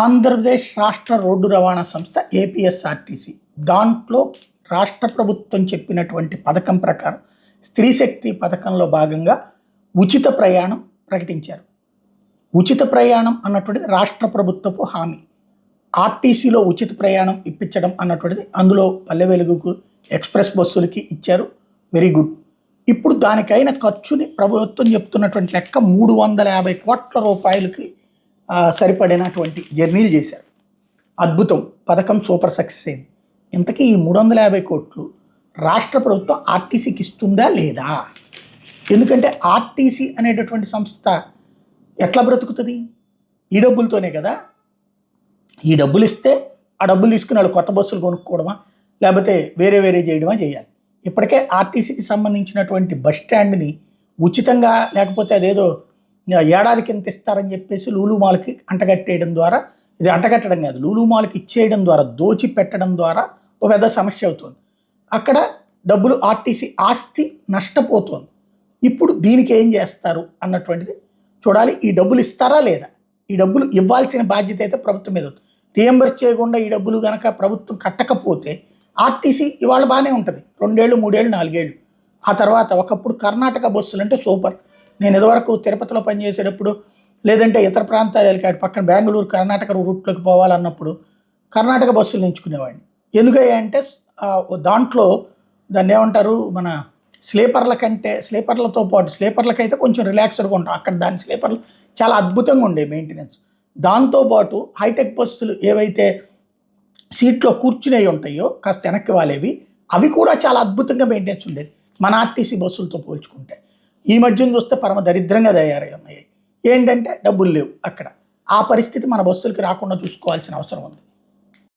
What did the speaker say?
ఆంధ్రప్రదేశ్ రాష్ట్ర రోడ్డు రవాణా సంస్థ ఏపీఎస్ఆర్టీసీ దాంట్లో రాష్ట్ర ప్రభుత్వం చెప్పినటువంటి పథకం ప్రకారం స్త్రీ శక్తి పథకంలో భాగంగా ఉచిత ప్రయాణం ప్రకటించారు. ఉచిత ప్రయాణం అన్నటువంటిది రాష్ట్ర ప్రభుత్వపు హామీ. ఆర్టీసీలో ఉచిత ప్రయాణం ఇప్పించడం అన్నటువంటిది అందులో పల్లె వెలుగుకు ఎక్స్ప్రెస్ బస్సులకి ఇచ్చారు. Very good. ఇప్పుడు దానికైన ఖర్చుని ప్రభుత్వం చెప్తున్నటువంటి లెక్క 350 కోట్ల రూపాయలకి సరిపడినటువంటి జర్నీలు చేశారు. అద్భుతం. పథకం సూపర్ సక్సెస్ అయింది. ఇంతకీ ఈ 350 కోట్లు రాష్ట్ర ప్రభుత్వం ఆర్టీసీకి ఇస్తుందా లేదా? ఎందుకంటే ఆర్టీసీ అనేటటువంటి సంస్థ ఎట్లా బ్రతుకుతుంది? ఈ డబ్బులతోనే కదా. ఈ డబ్బులు ఇస్తే ఆ డబ్బులు తీసుకుని వాళ్ళు కొత్త బస్సులు కొనుక్కోవడమా లేకపోతే వేరే చేయడమా చేయాలి. ఇప్పటికే ఆర్టీసీకి సంబంధించినటువంటి బస్ స్టాండ్ని ఉచితంగా లేకపోతే అదేదో ఏడాదికి ఎంత ఇస్తారని చెప్పేసి లూలు మాల్కి అంటగట్టేయడం ద్వారా, ఇది అంటగట్టడం కాదు, లూలు మాల్కి ఇచ్చేయడం ద్వారా, దోచి పెట్టడం ద్వారా ఒక పెద్ద సమస్య అవుతుంది. అక్కడ డబ్బులు ఆర్టీసీ ఆస్తి నష్టపోతుంది. ఇప్పుడు దీనికి ఏం చేస్తారు అన్నటువంటిది చూడాలి. ఈ డబ్బులు ఇస్తారా లేదా? ఈ డబ్బులు ఇవ్వాల్సిన బాధ్యత అయితే ప్రభుత్వం మీద ఉంది. రియంబర్స్ చేయకుండా ఈ డబ్బులు కనుక ప్రభుత్వం కట్టకపోతే ఆర్టీసీ ఇవాళ బాగానే ఉంటుంది. 2 ఏళ్ళు 3 ఏళ్ళు 4 ఏళ్ళు. ఆ తర్వాత ఒకప్పుడు కర్ణాటక బస్సులు అంటే సూపర్. నేను ఇదివరకు తిరుపతిలో పనిచేసేటప్పుడు లేదంటే ఇతర ప్రాంతాలకి అటు పక్కన బెంగళూరు కర్ణాటక రూట్లోకి పోవాలన్నప్పుడు కర్ణాటక బస్సులు ఎంచుకునేవాడిని. ఎందుకయ్యా అంటే దాంట్లో దాన్ని ఏమంటారు, మన స్లీపర్ల కంటే స్లీపర్లతో పాటు స్లీపర్లకైతే కొంచెం రిలాక్స్డ్గా ఉంటాం. అక్కడ దాని స్లీపర్లు చాలా అద్భుతంగా ఉండే మెయింటెనెన్స్. దాంతోపాటు హైటెక్ బస్సులు ఏవైతే సీట్లో కూర్చునేవి ఉంటాయో కాస్త వెనక్కి వాళ్ళేవి, అవి కూడా చాలా అద్భుతంగా మెయింటెనెన్స్ ఉండేది మన ఆర్టీసీ బస్సులతో పోల్చుకుంటే. ఈ మధ్యన చూస్తే పరమ దరిద్రంగా తయారై ఉన్నాయి. ఏంటంటే డబ్బులు లేవు అక్కడ. ఆ పరిస్థితి మన బస్సులకి రాకుండా చూసుకోవాల్సిన అవసరం ఉంది.